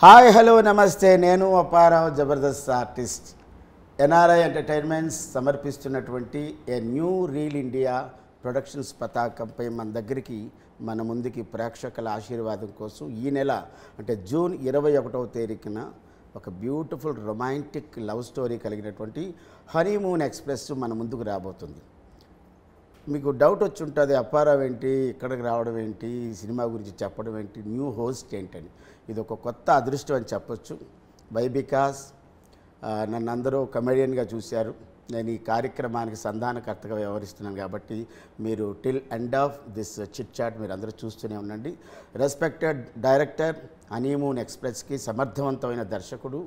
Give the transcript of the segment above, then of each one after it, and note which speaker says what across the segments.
Speaker 1: Hi hello నమస్తే, నేను Apparao Jabardasth artist. NRI entertainments సమర్పిస్తున్నటువంటి a new reel India productions పతాకంపై మన ముందుకి ప్రేక్షకుల ఆశీర్వాదం కోసం ఈ నెల అంటే జూన్ 21వ తేదీన ఒక బ్యూటిఫుల్ రొమాంటిక్ లవ్ స్టోరీ కలిగినటువంటి హనీమూన్ ఎక్స్ప్రెస్ మన ముందుకు రాబోతుంది. మీకు డౌట్ వచ్చి ఉంటుంది, అప్పారావు ఏంటి ఇక్కడికి రావడం ఏంటి, ఈ సినిమా గురించి చెప్పడం ఏంటి, న్యూ హోస్ట్ ఏంటని. ఇది ఒక కొత్త అదృష్టం అని చెప్పొచ్చు. వై బికాస్ నన్ను అందరూ కమెడియన్గా చూశారు. నేను ఈ కార్యక్రమానికి సంధానకర్తగా వ్యవహరిస్తున్నాను కాబట్టి మీరు till end of this chit chat మీరు అందరూ చూస్తూనే ఉండండి. రెస్పెక్టెడ్ డైరెక్టర్, హనీమూన్ ఎక్స్ప్రెస్కి సమర్థవంతమైన దర్శకుడు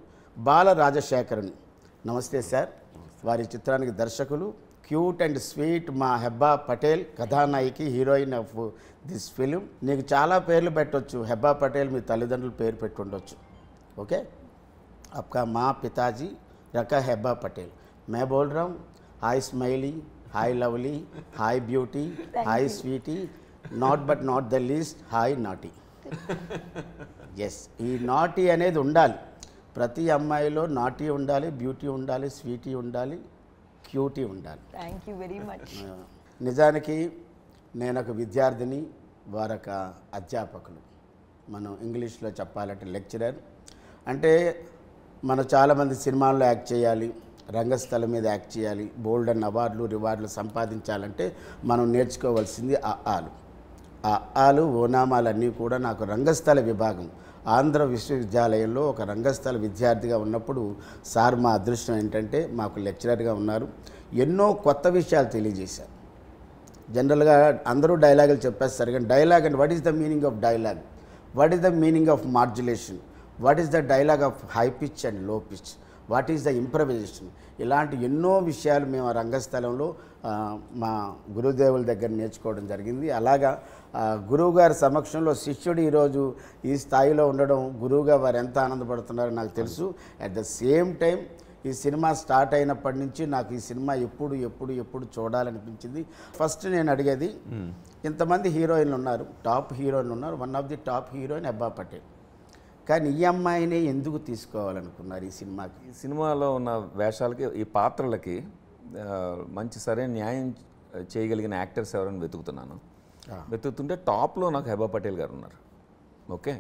Speaker 1: బాల రాజశేఖరన్. నమస్తే సార్. వారి చిత్రానికి దర్శకులు క్యూట్ అండ్ స్వీట్ మా హెబ్బా పటేల్, కథానాయికి, హీరోయిన్ ఆఫ్ దిస్ ఫిలిం. నీకు చాలా పేర్లు పెట్టవచ్చు. హెబ్బా పటేల్ మీ తల్లిదండ్రులు పేరు పెట్టుండొచ్చు. ఓకే, आपका माँ पिताजी रखा हेब्बा पटेल. मैं बोल रहा हूँ hi smiley, hi lovely, hi beauty, hi sweetie, not but not the least hi naughty. Yes, ఈ నాటీ అనేది ఉండాలి. ప్రతి అమ్మాయిలో నాటీ ఉండాలి, బ్యూటీ ఉండాలి, స్వీటీ ఉండాలి, క్యూటీ ఉండాలి.
Speaker 2: Thank you very much.
Speaker 1: నిజానికి నేను ఒక విద్యార్థిని, వారొక అధ్యాపకులు. మనం ఇంగ్లీష్లో చెప్పాలంటే లెక్చరర్. అంటే మనం చాలామంది సినిమాల్లో యాక్ట్ చేయాలి, రంగస్థలం మీద యాక్ట్ చేయాలి, బోల్డ్ అండ్ అవార్డులు రివార్డులు సంపాదించాలంటే మనం నేర్చుకోవాల్సింది ఆలు ఓనామాలన్నీ కూడా. నాకు రంగస్థల విభాగం ఆంధ్ర విశ్వవిద్యాలయంలో ఒక రంగస్థల విద్యార్థిగా ఉన్నప్పుడు సార్ మా అదృష్టం ఏంటంటే మాకు లెక్చరర్గా ఉన్నారు. ఎన్నో కొత్త విషయాలు తెలియజేశారు. జనరల్గా అందరూ డైలాగులు చెప్పేస్తారు, కానీ dialogue and what is the meaning of dialogue, what is the meaning of modulation, what is the dialogue of high pitch and low pitch, what is the improvisation, ఇలాంటి ఎన్నో విషయాలు మేము ఆ రంగస్థలంలో మా గురుదేవుల దగ్గర నేర్చుకోవడం జరిగింది. అలాగా గురువుగారి సమక్షంలో శిష్యుడు ఈరోజు ఈ స్థాయిలో ఉండడం, గురువుగా వారు ఎంత ఆనందపడుతున్నారో నాకు తెలుసు. అట్ ద సేమ్ టైం ఈ సినిమా స్టార్ట్ అయినప్పటి నుంచి నాకు ఈ సినిమా ఎప్పుడు చూడాలనిపించింది. ఫస్ట్ నేను అడిగేది, ఇంతమంది హీరోయిన్లు ఉన్నారు, టాప్ హీరోయిన్లు ఉన్నారు, one of the top heroine Hebah Patel, కానీ ఈ అమ్మాయిని ఎందుకు తీసుకోవాలనుకున్నారు ఈ సినిమాకి?
Speaker 3: ఈ సినిమాలో ఉన్న వేషాలకి, ఈ పాత్రలకి మంచి సరైన న్యాయం చేయగలిగిన యాక్టర్స్ ఎవరైనా వెతుకుతుంటే టాప్లో నాకు హెబ్బా పటేల్ గారు ఉన్నారు. ఓకే,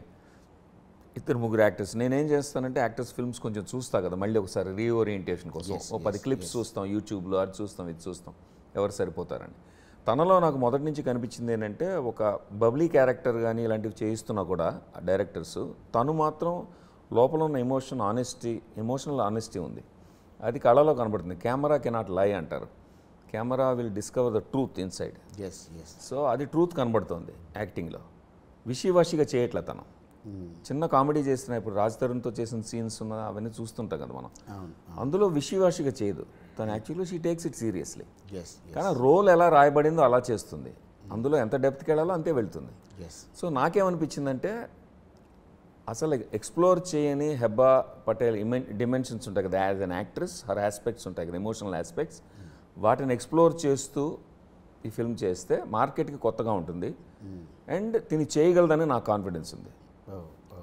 Speaker 3: ఇద్దరు ముగ్గురు యాక్టర్స్. నేనేం చేస్తానంటే యాక్టర్స్ ఫిల్మ్స్ కొంచెం చూస్తా కదా, మళ్ళీ ఒకసారి రీఓరియంటేషన్ కోసం ఓ 10 క్లిప్స్ చూస్తాం, యూట్యూబ్లో అది చూస్తాం, ఇది చూస్తాం, ఎవరు సరిపోతారని. తనలో నాకు మొదటి నుంచి కనిపించింది ఏంటంటే, ఒక బబ్లీ క్యారెక్టర్ కానీ ఇలాంటివి చేయిస్తున్నా కూడా డైరెక్టర్స్, తను మాత్రం లోపల ఉన్న ఎమోషనల్ ఆనెస్టీ ఉంది, అది కళలో కనబడుతుంది. కెమెరా కెనాట్ లై అంటారు, camera will discover the truth inside. So అది ట్రూత్ కనబడుతుంది యాక్టింగ్లో. విషివాషిగా చేయట్లే తను. చిన్న కామెడీ చేసిన, ఇప్పుడు రాజ్ తరుణ్తో చేసిన సీన్స్ ఉన్న అవన్నీ చూస్తుంటాం కదా మనం, అందులో విషివాషిగా చేయదు తను. Actually she takes it seriously. కానీ రోల్ ఎలా రాయబడిందో అలా చేస్తుంది, అందులో ఎంత డెప్త్కి వెళ్ళాలో అంతే వెళ్తుంది. సో నాకేమనిపించిందంటే, అసలు ఎక్స్ప్లోర్ చేయని హెబ్బా పటేల్ డిమెన్షన్స్ ఉంటాయి కదా as an actress, her aspects ఉంటాయి కదా, ఎమోషనల్ ఆస్పెక్ట్స్, వాటిని ఎక్స్ప్లోర్ చేస్తూ ఈ ఫిల్మ్ చేస్తే మార్కెట్కి కొత్తగా ఉంటుంది అండ్ తిని చేయగలదని నాకు కాన్ఫిడెన్స్ ఉంది.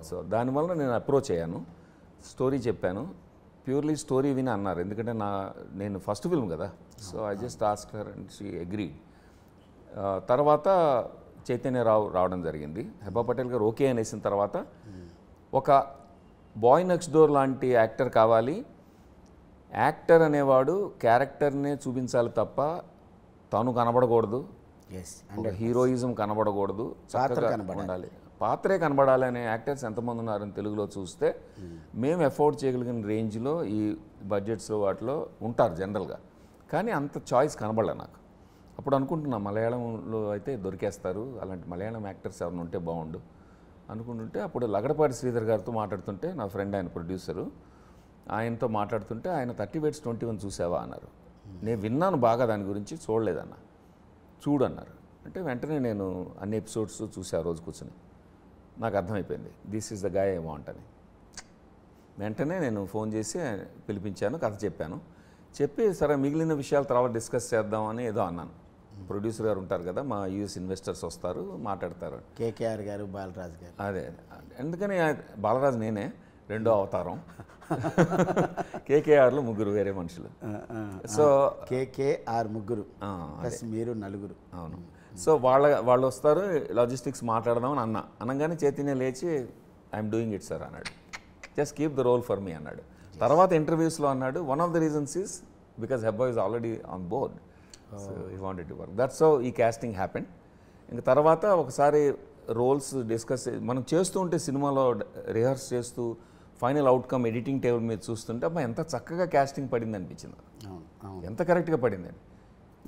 Speaker 3: సో దానివల్ల నేను అప్రోచ్ అయ్యాను, స్టోరీ చెప్పాను. ప్యూర్లీ స్టోరీ విని అన్నారు, ఎందుకంటే నేను ఫస్ట్ ఫిల్మ్ కదా. So I just ask her and she agreed. తర్వాత చైతన్యరావు రావడం జరిగింది. హెబ్బా పటేల్ గారు ఓకే అనేసిన తర్వాత, ఒక బాయ్ నెక్స్ట్ డోర్ లాంటి యాక్టర్ కావాలి. యాక్టర్ అనేవాడు క్యారెక్టర్నే చూపించాలి తప్ప తను కనబడకూడదు, హీరోయిజం కనబడకూడదు, ఉండాలి, పాత్రే కనబడాలి అనే యాక్టర్స్ ఎంతమంది ఉన్నారని తెలుగులో చూస్తే మేము ఎఫోర్డ్ చేయగలిగిన రేంజ్లో ఈ బడ్జెట్స్లో వాటిలో ఉంటారు జనరల్గా. కానీ అంత చాయిస్ కనబడలే నాకు. అప్పుడు అనుకుంటున్నా మలయాళంలో అయితే దొరికేస్తారు, అలాంటి మలయాళం యాక్టర్స్ ఎవరైనా ఉంటే బాగుండు అనుకుంటుంటే, అప్పుడు లగడపాటి శ్రీధర్ గారితో మాట్లాడుతుంటే, నా ఫ్రెండ్ ఆయన ప్రొడ్యూసరు, ఆయనతో మాట్లాడుతుంటే ఆయన 30 Weights 21 చూసావా అన్నారు. నేను విన్నాను బాగా దాని గురించి, చూడలేదన్న, చూడన్నారు. అంటే వెంటనే నేను అన్ని ఎపిసోడ్స్ చూసా రోజు కూర్చొని. నాకు అర్థమైపోయింది this is the guy I want అని. వెంటనే నేను ఫోన్ చేసి పిలిపించాను, కథ చెప్పాను. చెప్పి సరే మిగిలిన విషయాలు తర్వాత డిస్కస్ చేద్దామని ఏదో అన్నాను. ప్రొడ్యూసర్ గారు ఉంటారు కదా, మా యూఎస్ ఇన్వెస్టర్స్ వస్తారు మాట్లాడతారు.
Speaker 1: కేకేఆర్ గారు, బాలరాజ్ గారు.
Speaker 3: అదే ఎందుకని బాలరాజు నేనే రెండో అవతారం, కేకేఆర్లో ముగ్గురు వేరే మనుషులు. సో
Speaker 1: కేకేఆర్ ముగ్గురు ప్లస్ మీరు నలుగురు.
Speaker 3: అవును. సో వాళ్ళు వస్తారు, లాజిస్టిక్స్ మాట్లాడదాం అని అనగానే చైతన్య లేచి ఐఎమ్ డూయింగ్ ఇట్ సార్ అన్నాడు. Just keep the role for me అన్నాడు. తర్వాత ఇంటర్వ్యూస్లో అన్నాడు one of the reasons is because Hebah is already on board, so he wanted to work. That's how ఈ కాస్టింగ్ హ్యాపెన్. ఇంకా తర్వాత ఒకసారి రోల్స్ డిస్కస్ మనం చేస్తూ ఉంటే సినిమాలో రిహర్స్ చేస్తూ ఫైనల్ అవుట్కమ్ ఎడిటింగ్ టేబుల్ మీద చూస్తుంటే అబ్బా ఎంత చక్కగా కాస్టింగ్ పడింది అనిపించింది, ఎంత కరెక్ట్గా పడిందని.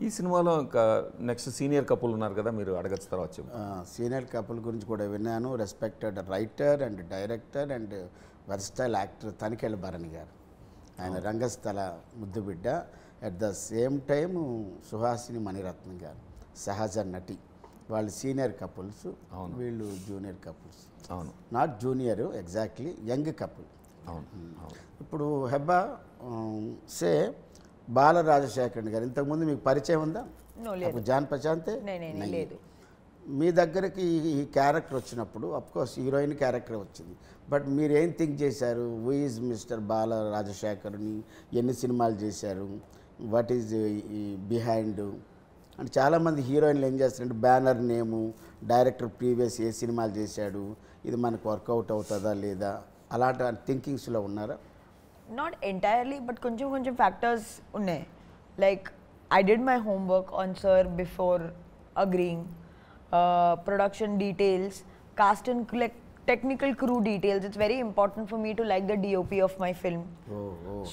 Speaker 3: ఈ సినిమాలో ఇంకా నెక్స్ట్ సీనియర్ కపుల్ ఉన్నారు కదా, మీరు అడగచ్చు తర్వాత చెప్పు.
Speaker 1: సీనియర్ కపుల్ గురించి కూడా విన్నాను. Respected writer and director and versatile actor Tanikella Bharani garu. ఆయన రంగస్థల ముద్దుబిడ్డ. At the same time Suhasini Maniratnam garu సహజ నటి. వాళ్ళు సీనియర్ కపుల్స్, వీళ్ళు జూనియర్ కపుల్స్.
Speaker 3: అవును,
Speaker 1: not junior, exactly young couple.
Speaker 3: అవును.
Speaker 1: ఇప్పుడు హెబ్బా సే బాల రాజశేఖరన్ గారు ఇంతకుముందు మీకు పరిచయం ఉందా? జాన్ ప్రశాంతే
Speaker 2: లేదు.
Speaker 1: మీ దగ్గరికి ఈ క్యారెక్టర్ వచ్చినప్పుడు అఫ్కోర్స్ హీరోయిన్ క్యారెక్టర్ వచ్చింది, బట్ మీరు ఏం థింక్ చేశారు? హూ ఈజ్ మిస్టర్ బాల రాజశేఖర్ని, ఎన్ని సినిమాలు చేశారు, వాట్ ఈజ్ బిహైండ్ అంటే చాలామంది హీరోయిన్లు ఏం చేస్తారంటే బ్యానర్ నేము, డైరెక్టర్ ప్రీవియస్ ఏ సినిమాలు చేశాడు, ఇది మనకు వర్కౌట్ అవుతుందా లేదా, అలాంటి థింకింగ్స్లో ఉన్నారా?
Speaker 2: Not entirely, but కొంచెం factors ఉన్నాయి. Like I did my homework on sir before agreeing. Production details, cast and technical crew details. It's very important for me to like the DOP of my film.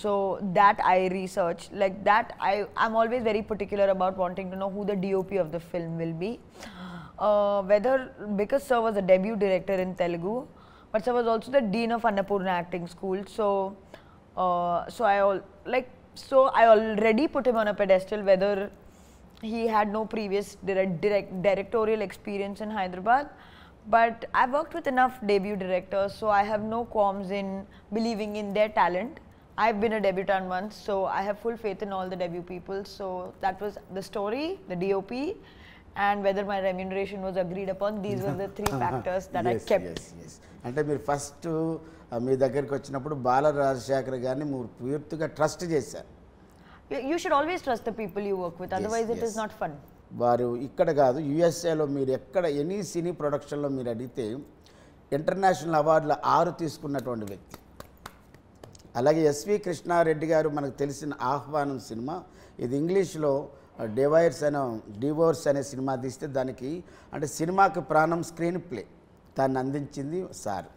Speaker 2: So that I research. Like that I'm always very particular about wanting to know who the DOP of the film will be. Whether because sir was a debut director in Telugu, but sir was also the dean of Annapurna Acting School. So I already put him on a pedestal, whether he had no previous directorial experience in Hyderabad. But I've worked with enough debut directors, so I have no qualms in believing in their talent. I've been a debutant once, so I have full faith in all the debut people. So that was the story, the DOP, and whether my remuneration was agreed upon. These were the three factors that I kept.
Speaker 1: Yes. అంటే మీరు first మీ దగ్గరికి వచ్చినప్పుడు బాల రాజశేఖర్ గారిని మీరు పూర్తిగా trust చేశారు.
Speaker 2: You should always trust the people you work with, otherwise it is not fun.
Speaker 1: వారు ఇక్కడ కాదు, యుఎస్ఏలో మీరు ఎక్కడ ఎనీ సినీ ప్రొడక్షన్లో మీరు అడిగితే ఇంటర్నేషనల్ అవార్డులు 6 తీసుకున్నటువంటి వ్యక్తి. అలాగే ఎస్వి కృష్ణారెడ్డి గారు మనకు తెలిసిన ఆహ్వానం సినిమా, ఇది ఇంగ్లీష్లో డివోర్స్ అనే సినిమా తీస్తే దానికి అంటే సినిమాకి ప్రాణం స్క్రీన్ ప్లే దాన్ని అందించింది సార్.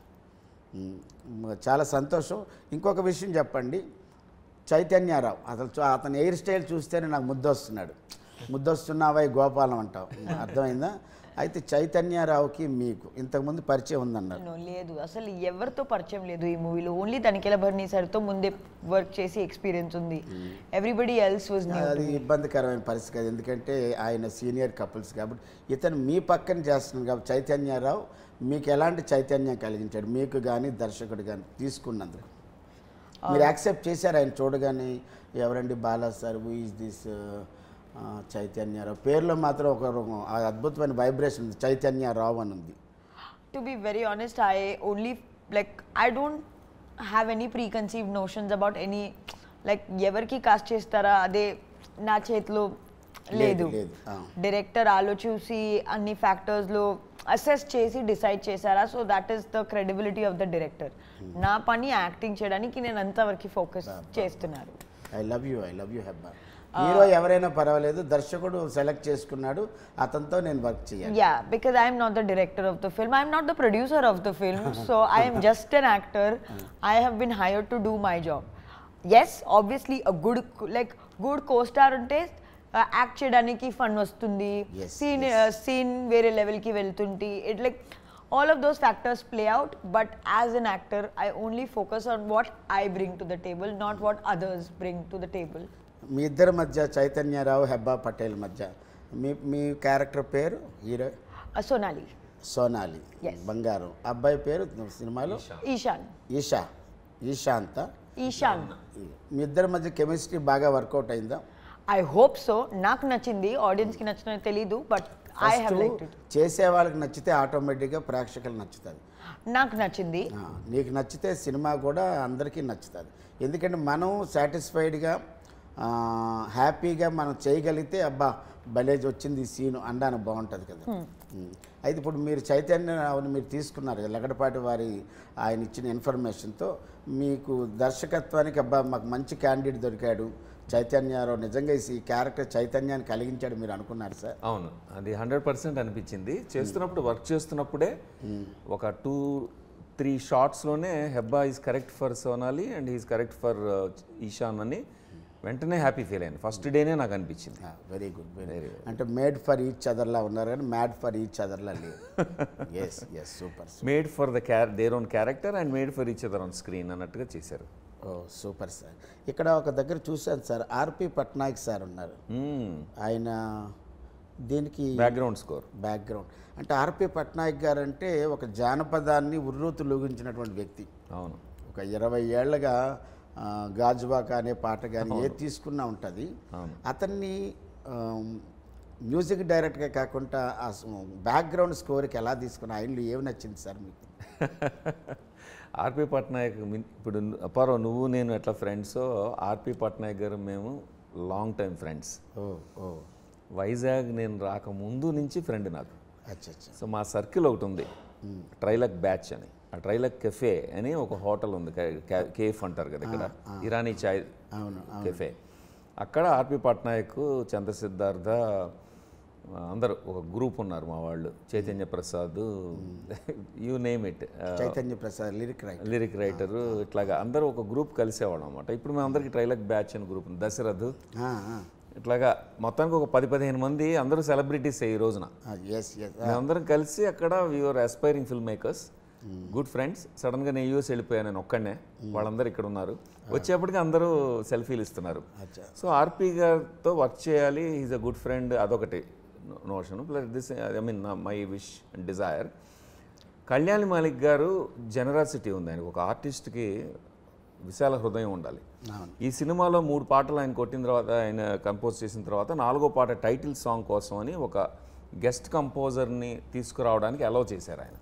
Speaker 1: చాలా సంతోషం. ఇంకొక విషయం చెప్పండి, చైతన్యరావు అతని హెయిర్ స్టైల్ చూస్తేనే నాకు ముద్దొస్తున్నావా గోపాలం అంటావు, అర్థమైందా? అయితే చైతన్యరావుకి మీకు ఇంతకుముందు పరిచయం ఉందన్నారు?
Speaker 2: లేదు, అసలు ఎవరితో పరిచయం లేదు ఈ మూవీలో. ఓన్లీ తనికెళ్ళ భరణి సార్తో ముందే వర్క్ చేసి ఎక్స్పీరియన్స్ ఉంది. Everybody else was new.
Speaker 1: అది ఇబ్బందికరమైన పరిస్థితి కాదు, ఎందుకంటే ఆయన సీనియర్ కపుల్స్ కాబట్టి. ఇతను మీ పక్కన చేస్తున్నాడు కాబట్టి చైతన్యరావు మీకు ఎలాంటి చైతన్యం కలిగించాడు, మీకు కానీ దర్శకుడు కానీ తీసుకున్నందుకు? మీరు యాక్సెప్ట్ చేశారు ఆయన చూడగానే ఎవరండి Bala sir, who is this Chaitanya Rao? పేరులో మాత్రం ఒక అద్భుతమైన వైబ్రేషన్ ఉంది, చైతన్యరావు అని ఉంది.
Speaker 2: To be very honest, I don't have any preconceived notions about any, ఎవరికి కాస్ట్ చేస్తారా అదే నా చేతిలో లేదు. డైరెక్టర్ ఆలోచించి అన్ని ఫ్యాక్టర్స్లో అసెస్ చేసి డిసైడ్ చేశారా, so that is the credibility of the director. నా పని యాక్టింగ్ చేయడానికి నేను అంతవరకు ఫోకస్ చేస్తున్నాను.
Speaker 1: I love you Hebah. Hero ఎవరైనా పర్వాలేదు, దర్శకుడు సెలెక్ట్ చేసుకున్నాడు, అతనితో నేను వర్క్ చేయాలి.
Speaker 2: Ya, because I'm not the director of the film, I'm not the producer of the film, so I'm just an actor. I have been hired to do my job. Yes, obviously good co-star ఉంటే act చేయడానికి fun వస్తుంది, scene వేరే లెవెల్కి వెళ్తుంటే it all of those factors play out, but as an actor I only focus on what I bring to the table, not what others bring to the table.
Speaker 1: మీ ఇద్దరి మధ్య చైతన్యరావు హెబ్బా పటేల్ మధ్య మీ character పేరు hero? Sonali బంగారం. అబ్బాయి పేరు సినిమాలో
Speaker 2: ఈశాన్.
Speaker 1: మీ ఇద్దరి మధ్య కెమిస్ట్రీ బాగా వర్కౌట్ అయిందా?
Speaker 2: I hope so. నాకు నచ్చింది, ఆడియన్స్కి నచ్చిన తెలీదు, but I have liked it.
Speaker 1: చేసే వాళ్ళకి నచ్చితే ఆటోమేటిక్గా ప్రేక్షకులు నచ్చుతుంది.
Speaker 2: నాకు నచ్చింది.
Speaker 1: నీకు నచ్చితే సినిమా కూడా అందరికీ నచ్చుతుంది. ఎందుకంటే మనం సాటిస్ఫైడ్గా హ్యాపీగా మనం చేయగలిగితే అబ్బా భలేజ్ వచ్చింది ఈ సీను అనడానికి బాగుంటుంది కదా. అయితే ఇప్పుడు మీరు చైతన్యరావుని మీరు తీసుకున్నారు కదా, లగడపాటి వారి ఆయన ఇచ్చిన ఇన్ఫర్మేషన్తో మీకు దర్శకత్వానికి అబ్బా మాకు మంచి క్యాండిడేట్ దొరికాడు చైతన్యరావు, నిజంగా ఈ క్యారెక్టర్ చైతన్యాన్ని కలిగించాడు మీరు అనుకున్నారు సార్?
Speaker 3: అవును, అది 100% అనిపించింది. చేస్తున్నప్పుడు వర్క్ చేస్తున్నప్పుడే ఒక 2-3 షార్ట్స్లోనే Hebah is correct for Sonali and is correct for Eshan అని వెంటనే హ్యాపీ ఫీల్ అయింది. ఫస్ట్ డేనే నాకు అనిపించింది.
Speaker 1: Very good, very good. అంటే మేడ్ ఫర్ ఈచ్ అదర్లా ఉన్నారు కానీ మ్యాడ్ ఫర్ ఈచ్ అదర్లా లేదు. Yes yes, super.
Speaker 3: Made for the their own character and made for each other on screen అన్నట్టుగా చేశారు.
Speaker 1: Oh super sir. ఇక్కడ ఒక దగ్గర చూశాను సార్, ఆర్పి పట్నాయక్ సార్ ఉన్నారు. ఆయన దీనికి
Speaker 3: బ్యాక్గ్రౌండ్ స్కోర్.
Speaker 1: బ్యాక్గ్రౌండ్ అంటే ఆర్పి పట్నాయక్ గారు అంటే ఒక జానపదాన్ని ఉర్రూతులూగించినటువంటి వ్యక్తి.
Speaker 3: అవును,
Speaker 1: ఒక 20 ఏళ్ళగా గాజువాక అనే పాట కానీ ఏది తీసుకున్నా ఉంటుంది. అతన్ని మ్యూజిక్ డైరెక్ట్గా కాకుండా ఆ బ్యాక్గ్రౌండ్ స్కోర్కి ఎలా తీసుకున్నా, ఆయనలో ఏమి నచ్చింది సార్ మీకు?
Speaker 3: ఆర్పి పట్నాయక్ ఇప్పుడు అపారో నువ్వు నేను ఎట్లా ఫ్రెండ్సో, ఆర్పి పట్నాయక్ గారు మేము లాంగ్ టైం ఫ్రెండ్స్. వైజాగ్ నేను రాకముందు నుంచి ఫ్రెండ్ నాకు. సో మా సర్కిల్ ఒకటి ఉంది, ట్రైలక్ బ్యాచ్ అని. ఆ ట్రైలక్ కెఫే అని ఒక హోటల్ ఉంది, కేఫ్ అంటారు కదా ఇక్కడ, ఇరానీ చాయ్ కెఫే. అక్కడ ఆర్పి పట్నాయక్, చంద్రసిద్ధార్థ అందరూ ఒక గ్రూప్ ఉన్నారు మా వాళ్ళు. Chaitanya Prasad, you name it,
Speaker 1: Chaitanya Prasad
Speaker 3: lyric writer, ఇట్లాగా అందరూ ఒక గ్రూప్ కలిసేవాళ్ళం అనమాట. ఇప్పుడు మేము అందరికీ ట్రైలక్ బ్యాచ్ అని గ్రూప్ ఉంది. దశరథ్, ఇట్లాగా మొత్తానికి ఒక 10-15 మంది అందరూ సెలబ్రిటీస్ ఈ రోజున. మేమందరం కలిసి అక్కడ we're aspiring film makers, good friends. సడన్గా నేను యూఎస్ వెళ్ళిపోయాను, నేను ఒక్కడనే, వాళ్ళందరూ ఇక్కడ ఉన్నారు. వచ్చేప్పటికి అందరూ సెల్ఫీలు ఇస్తున్నారు. సో ఆర్పి గారితో వర్క్ చేయాలి, ఈజ్ అ గుడ్ ఫ్రెండ్, అదొకటి notion. Plus this I mean my wish and Dzire. Kalyan Malik గారు జనరాసిటీ ఉంది ఆయనకు, ఒక ఆర్టిస్ట్కి విశాల హృదయం ఉండాలి. ఈ సినిమాలో 3 పాటలు ఆయన కొట్టిన తర్వాత, ఆయన కంపోజ్ చేసిన తర్వాత 4వ పాట టైటిల్ సాంగ్ కోసం అని ఒక గెస్ట్ కంపోజర్ని తీసుకురావడానికి అలౌ చేశారు ఆయన.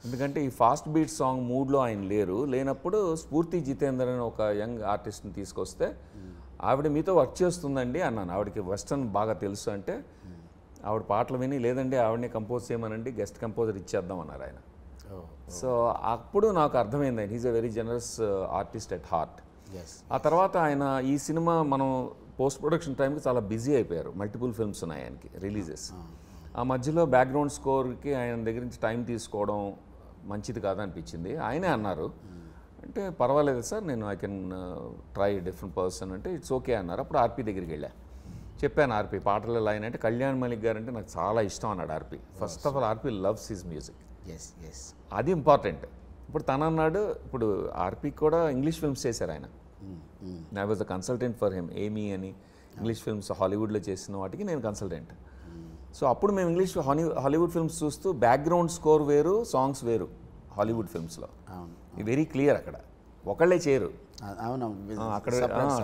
Speaker 3: ఎందుకంటే ఈ ఫాస్ట్ బీట్ సాంగ్ మూడ్లో ఆయన లేనప్పుడు స్ఫూర్తి జితేందర్ అని ఒక యంగ్ ఆర్టిస్ట్ని తీసుకొస్తే, ఆవిడ మీతో వర్క్ చేస్తుందండి అన్నాను. ఆవిడకి వెస్టర్న్ బాగా తెలుసు అంటే, ఆవిడ పాటలు విని లేదండి ఆవిడని కంపోజ్ చేయమనండి, గెస్ట్ కంపోజర్ ఇచ్చేద్దాం అన్నారు ఆయన. సో అప్పుడు నాకు అర్థమైంది ఆయన is a very generous artist at heart. ఆ తర్వాత ఆయన ఈ సినిమా మనం పోస్ట్ ప్రొడక్షన్ టైంకి చాలా బిజీ అయిపోయారు, మల్టిపుల్ ఫిల్మ్స్ ఉన్నాయి ఆయనకి రిలీజెస్. ఆ మధ్యలో బ్యాక్గ్రౌండ్ స్కోర్కి ఆయన దగ్గర నుంచి టైం తీసుకోవడం మంచిది కాదనిపించింది. ఆయనే అన్నారు, అంటే పర్వాలేదు సార్, నేను I can try different person అంటే ఇట్స్ ఓకే అన్నారు. అప్పుడు ఆర్పి దగ్గరికి వెళ్ళా, చెప్పాను ఆర్పి పాటలు లైన్ అంటే కళ్యాణ్ మాలిక్ గారు అంటే నాకు చాలా ఇష్టం అన్నాడు RP. First of all RP loves his music, అది ఇంపార్టెంట్. ఇప్పుడు తను అన్నాడు, ఇప్పుడు ఆర్పి కూడా ఇంగ్లీష్ ఫిల్మ్స్ చేశారు ఆయన. I was the consultant for him, ఏమీ అని ఇంగ్లీష్ ఫిల్మ్స్ హాలీవుడ్లో చేసిన వాటికి నేను కన్సల్టెంట్. సో అప్పుడు మేము ఇంగ్లీష్ హాలీవుడ్ ఫిల్మ్స్ చూస్తూ బ్యాక్గ్రౌండ్ స్కోర్ వేరు, సాంగ్స్ వేరు హాలీవుడ్ ఫిల్మ్స్లో. ఇది వెరీ క్లియర్, అక్కడ ఒకళ్ళే చేయరు, అక్కడ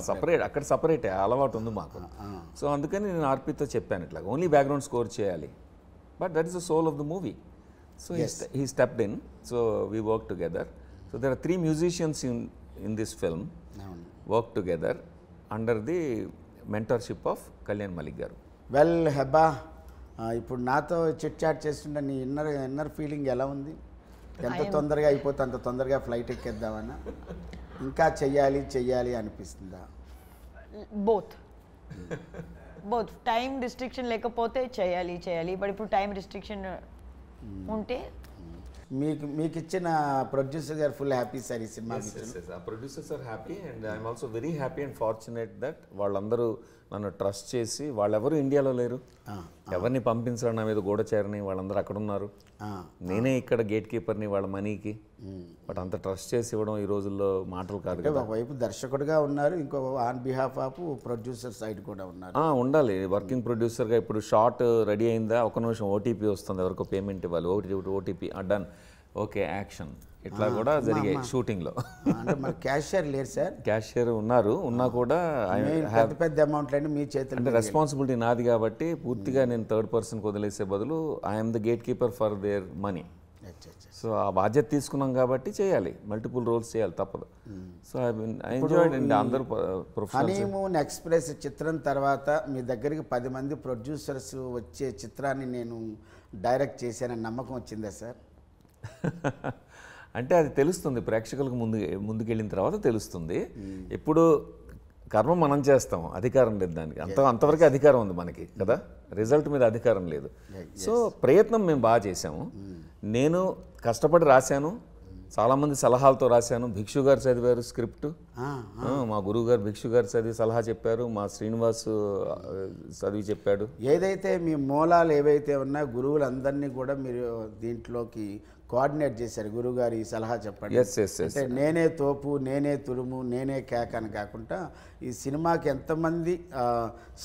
Speaker 3: సపరేట్, అక్కడ సపరేటే అలవాటు ఉంది మాకు. సో అందుకని నేను ఆర్పితో చెప్పాను ఇట్లా ఓన్లీ బ్యాక్గ్రౌండ్ స్కోర్ చేయాలి, but that is the soul of the movie. So he stepped in, so we worked together. So there are 3 musicians in this film worked together under the mentorship of Kalyan Malik garu.
Speaker 1: Well, Heba, ఇప్పుడు నాతో chit chat చేస్తుంటే నీ inner feeling ఎలా ఉంది? ఎంత తొందరగా అయిపోతే అంత తొందరగా ఫ్లైట్ ఎక్కేద్దామన్నా, ఇంకా చెయ్యాలి అనిపిస్తుందా?
Speaker 2: బోత్ టైం రిస్ట్రిక్షన్ లేకపోతే చేయాలి, బట్ ఇప్పుడు టైం రిస్ట్రిక్షన్ ఉంటే.
Speaker 1: మీకు ఇచ్చిన ప్రొడ్యూసర్ గారు ఫుల్ హ్యాపీ సార్ ఈ సినిమా?
Speaker 3: Producers are happy and I'm also very happy and fortunate that వాళ్ళందరూ నన్ను ట్రస్ట్ చేసి, వాళ్ళెవరు ఇండియాలో లేరు, ఎవరిని పంపించడం నా మీద గూఢచారని, వాళ్ళందరూ అక్కడ ఉన్నారు, నేనే ఇక్కడ గేట్ కీపర్ని వాళ్ళ మనీకి. బట్ అంత ట్రస్ట్ చేసి ఇవ్వడం ఈ రోజుల్లో మాటలు కాదు కదా.
Speaker 1: ఒకవైపు దర్శకుడిగా ఉన్నారు, ఇంకో on behalf of producer side కూడా ఉన్నారు.
Speaker 3: ఉండాలి వర్కింగ్ ప్రొడ్యూసర్గా. ఇప్పుడు షార్ట్ రెడీ అయిందా, ఒక నిమిషం ఓటీపీ వస్తుంది, ఎవరికో పేమెంట్ ఇవ్వాలి, ఓటీపీ డన్, ఓకే యాక్షన్. ఇట్లా కూడా జరిగాయి షూటింగ్లో.
Speaker 1: అంటే మన క్యాషియర్ లేరు సార్?
Speaker 3: క్యాషియర్ ఉన్నా కూడా
Speaker 1: పెద్ద పెద్ద అమౌంట్లన్నీ మీ చేతులు.
Speaker 3: అంటే రెస్పాన్సిబిలిటీ నాది కాబట్టి పూర్తిగా నేను థర్డ్ పర్సన్కి వదిలేసే బదులు I'm the gate keeper for their money. So ఆ బాధ్యత తీసుకున్నాం కాబట్టి చేయాలి, మల్టిపుల్ రోల్స్ చేయాలి, తప్పదు. సో ఐ ఎంజాయ్డ్ అండి. అందరూ ప్రొఫెషనల్.
Speaker 1: హనీమూన్ ఎక్స్ప్రెస్ చిత్రం తర్వాత మీ దగ్గరికి 10 మంది ప్రొడ్యూసర్స్ వచ్చే చిత్రాన్ని నేను డైరెక్ట్ చేశానని నమ్మకం వచ్చిందా సార్?
Speaker 3: అంటే అది తెలుస్తుంది ప్రేక్షకులకు, ముందుకెళ్ళిన తర్వాత తెలుస్తుంది. ఇప్పుడు కర్మ మనం చేస్తాం, అధికారం లేదు దానికి. అంతవరకు అధికారం ఉంది మనకి కదా, రిజల్ట్ మీద అధికారం లేదు. సో ప్రయత్నం మేము బాగా చేసాము. నేను కష్టపడి రాశాను, చాలామంది సలహాలతో రాశాను. భిక్షు గారు చదివారు స్క్రిప్ట్, మా గురువు గారు భిక్షు గారు చదివి సలహా చెప్పారు, మా శ్రీనివాస్ చదివి చెప్పాడు.
Speaker 1: ఏదైతే మీ మూలాలు ఏవైతే ఉన్నాయో గురువులందరినీ కూడా మీరు దీంట్లోకి కోఆర్డినేట్ చేశారు. గురువుగారు ఈ సలహా చెప్పండి, అంటే నేనే తోపు, నేనే తురుము, నేనే కేక అని కాకుండా ఈ సినిమాకి ఎంతమంది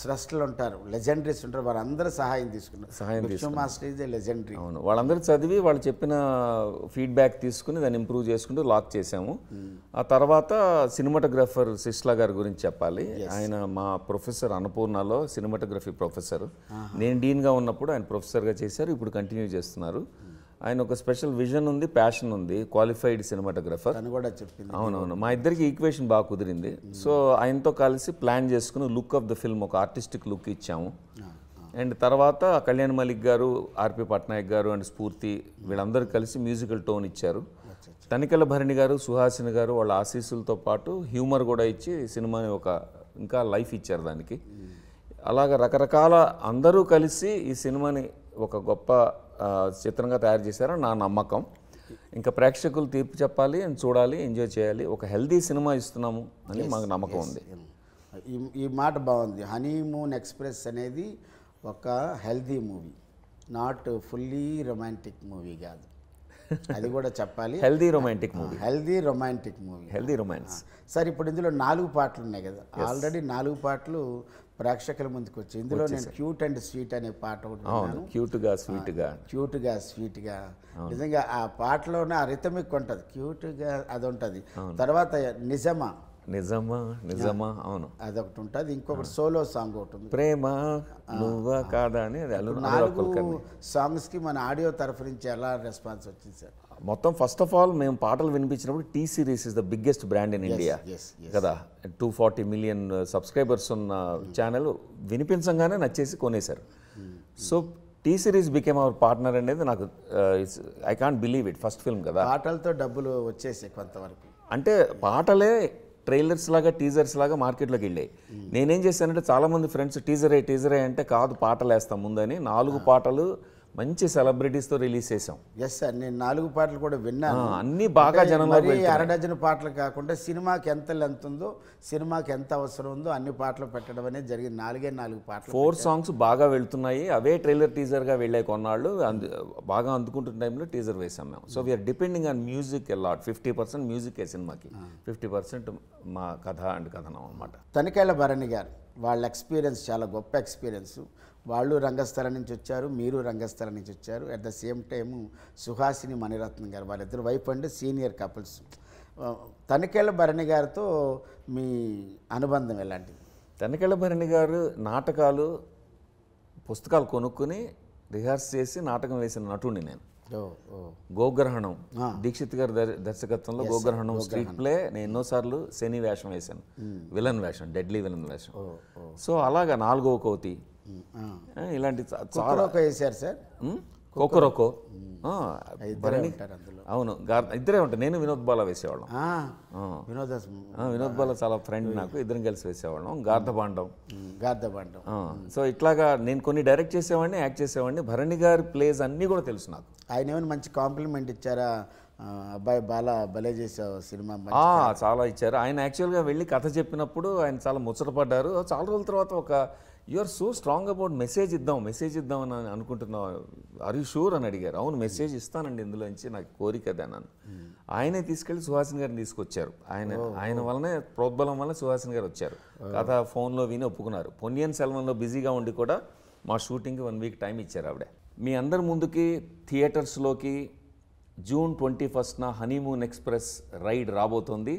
Speaker 1: స్రష్టలు ఉంటారు, లెజెండరీస్ ఉంటారు, వారందరూ సహాయం తీసుకున్నారు. Master is a legendary.
Speaker 3: అవును, వాళ్ళందరూ చదివి వాళ్ళు చెప్పిన ఫీడ్బ్యాక్ తీసుకుని దాన్ని ఇంప్రూవ్ చేసుకుంటూ లాక్ చేసాము. ఆ తర్వాత సినిమాటోగ్రాఫర్ సిస్లా గారి గురించి చెప్పాలి. ఆయన మా ప్రొఫెసర్ అన్నపూర్ణలో సినిమాటోగ్రఫీ ప్రొఫెసర్. నేను డీన్గా ఉన్నప్పుడు ఆయన ప్రొఫెసర్గా చేశారు, ఇప్పుడు కంటిన్యూ చేస్తున్నారు. ఆయన ఒక స్పెషల్ విజన్ ఉంది, ప్యాషన్ ఉంది, క్వాలిఫైడ్ సినిమాటోగ్రఫర్. అవునవును, మా ఇద్దరికి ఈక్వేషన్ బాగా కుదిరింది. సో ఆయనతో కలిసి ప్లాన్ చేసుకుని లుక్ ఆఫ్ ద ఫిల్మ్ ఒక ఆర్టిస్టిక్ లుక్ ఇచ్చాము. అండ్ తర్వాత కళ్యాణ్ మలిక్ గారు, ఆర్పి పట్నాయక్ గారు అండ్ స్ఫూర్తి వీళ్ళందరూ కలిసి మ్యూజికల్ టోన్ ఇచ్చారు. తనికెళ్ళ భరణి గారు, సుహాసిని గారు వాళ్ళ ఆశీస్సులతో పాటు హ్యూమర్ కూడా ఇచ్చి సినిమాని ఒక ఇంకా లైఫ్ ఇచ్చారు దానికి. అలాగ రకరకాల అందరూ కలిసి ఈ సినిమాని ఒక గొప్ప చిత్రంగా తయారు చేశారని నా నమ్మకం. ఇంకా ప్రేక్షకులు తీర్పు చెప్పాలి, చూడాలి, ఎంజాయ్ చేయాలి. ఒక హెల్దీ సినిమా ఇస్తున్నాము అని మాకు నమ్మకం ఉంది.
Speaker 1: ఈ మాట బాగుంది. హనీమూన్ ఎక్స్ప్రెస్ అనేది ఒక healthy movie, not fully romantic movie కాదు, అది కూడా చెప్పాలి.
Speaker 3: Healthy romantic movie,
Speaker 1: healthy romantic movie,
Speaker 3: healthy romance.
Speaker 1: Sir ఇప్పుడు ఇందులో 4 పాటలు ఉన్నాయి కదా, ఆల్రెడీ 4 పాటలు ప్రేక్షకుల ముందుకు వచ్చి ఇందులో నేను క్యూట్ అండ్ స్వీట్ అనే పాట ఒకటి విన్నాను.
Speaker 3: క్యూట్గా స్వీట్గా నిజంగా ఆ పాటలోనే ఆ రిథమిక్ ఉంటుంది, క్యూట్గా అది ఉంటుంది. తర్వాత నిజమా అవును అదొకటి ఉంటుంది. ఇంకొకటి సోలో సాంగ్ ఒకటి ఉంది, ప్రేమ నువ్వా కాదా అని. 4 సాంగ్స్కి మన ఆడియో తరఫు నుంచి ఎలా రెస్పాన్స్ వచ్చింది సార్? మొత్తం ఫస్ట్ ఆఫ్ ఆల్ మేము పాటలు వినిపించినప్పుడు T Series is the biggest brand in India కదా, 240 మిలియన్ సబ్స్క్రైబర్స్ ఉన్న ఛానల్. వినిపించగానే నచ్చేసి కొనేశారు. So T Series became our partner అనేది నాకు I can't believe it. First film కదా,
Speaker 1: పాటలతో డబ్బులు వచ్చేసాయి కొంతవరకు.
Speaker 3: అంటే పాటలే ట్రైలర్స్ లాగా, టీజర్స్ లాగా మార్కెట్లోకి వెళ్ళాయి. నేనేం చేశానంటే చాలామంది ఫ్రెండ్స్ టీజరే అంటే కాదు, పాటలు వేస్తాం ముందని 4 పాటలు మంచి సెలబ్రిటీస్తో రిలీజ్ చేసాం.
Speaker 1: ఎస్ సార్, నేను 4 పాటలు కూడా విన్నాను.
Speaker 3: అన్ని బాగా జనంలో
Speaker 1: అరడజన్ పాటలు కాకుండా సినిమాకి ఎంత లెంత్ ఉందో, సినిమాకి ఎంత అవసరం ఉందో అన్ని పాటలు పెట్టడం అనేది జరిగింది. 4 పాటలు,
Speaker 3: 4 సాంగ్స్ బాగా వెళ్తున్నాయి. అవే ట్రైలర్ టీజర్గా వెళ్ళే కొన్నాళ్ళు బాగా అందుకుంటున్న టైంలో టీజర్ వేసాం మేము. So we're depending on music a lot. 50% మ్యూజికే సినిమాకి, 50% మా కథ అండ్ కథనం అన్నమాట.
Speaker 1: తనికెళ్ళ భరణి గారు వాళ్ళ ఎక్స్పీరియన్స్ చాలా గొప్ప ఎక్స్పీరియన్స్. వాళ్ళు రంగస్థలం నుంచి వచ్చారు, మీరు రంగస్థలం నుంచి వచ్చారు. At the same time Suhasini Maniratnam garu, వాళ్ళిద్దరు wife and senior couples. Tanikella Bharani గారితో మీ అనుబంధం ఎలాంటిది?
Speaker 3: తనికెళ్ళ భరణి గారు నాటకాలు, పుస్తకాలు కొనుక్కుని రిహార్స్ చేసి నాటకం వేసిన నటుడిని నేను. గోగ్రహణం, దీక్షిత్ గారి దర్శకత్వంలో గోగ్రహణం స్ట్రీట్ ప్లే నేను ఎన్నోసార్లు శని వేషం వేశాను, విలన్ వేషం, డెడ్లీ విలన్ వేషం. సో అలాగా 4వ కోతి ఇలాంటి చాలా
Speaker 1: వేశారు సార్.
Speaker 3: కోకరోకో అవును, ఇద్దరే ఉంటారు. నేను వినోద్ బాలా వేసేవాళ్ళం. వినోద్ బాలా చాలా ఫ్రెండ్ నాకు, ఇద్దరం కలిసి వేసేవాళ్ళం. గార్ధబాండం. సో ఇట్లాగా నేను కొన్ని డైరెక్ట్ చేసేవాడిని, యాక్ట్ చేసేవాడిని. భరణి గారి ప్లేస్ అన్నీ కూడా తెలుసు నాకు.
Speaker 1: ఆయన ఏమైనా మంచి కాంప్లిమెంట్ ఇచ్చారా? అబ్బాయి బాలా భలే చేసావు సినిమా.
Speaker 3: చాలా ఇచ్చారు. ఆయన యాక్చువల్గా వెళ్ళి కథ చెప్పినప్పుడు ఆయన చాలా ముచ్చటపడ్డారు. చాలా రోజుల తర్వాత ఒక you are so strong about message ఇద్దాం అని అనుకుంటున్నావు, ఆర్ యూ షూర్ అని అడిగారు. అవును, మెసేజ్ ఇస్తానండి ఇందులోంచి, నాకు కోరిక అదే అన్నాను. ఆయనే తీసుకెళ్ళి సుహాసిని గారిని తీసుకొచ్చారు. ఆయన వల్లనే, ప్రోద్బలం వల్ల సుహాసిని గారు వచ్చారు. కథ ఫోన్లో విని ఒప్పుకున్నారు. పొన్నియిన్ సెల్వన్లో బిజీగా ఉండి కూడా మా షూటింగ్కి 1 వీక్ టైం ఇచ్చారు ఆవిడ. మీ అందరి ముందుకి థియేటర్స్లోకి జూన్ 21న హనీమూన్ ఎక్స్ప్రెస్ రైడ్ రాబోతోంది.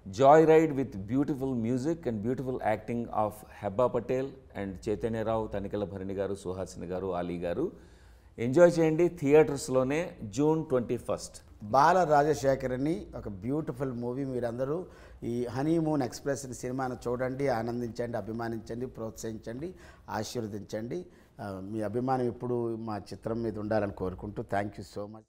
Speaker 3: Joy ride with beautiful music and beautiful acting of Hebah Patel and Chaitanya Rao, Tanikella Bharani garu, Suhasini గారు, ఆలీ గారు. ఎంజాయ్ చేయండి థియేటర్స్లోనే జూన్ 21.
Speaker 1: బాల రాజశేఖర్ని ఒక బ్యూటిఫుల్ మూవీ. మీరందరూ ఈ హనీమూన్ ఎక్స్ప్రెస్ సినిమాను చూడండి, ఆనందించండి, అభిమానించండి, ప్రోత్సహించండి, ఆశీర్వదించండి. మీ అభిమానం ఎప్పుడు మా చిత్రం మీద ఉండాలని కోరుకుంటూ థ్యాంక్ యూ సో మచ్.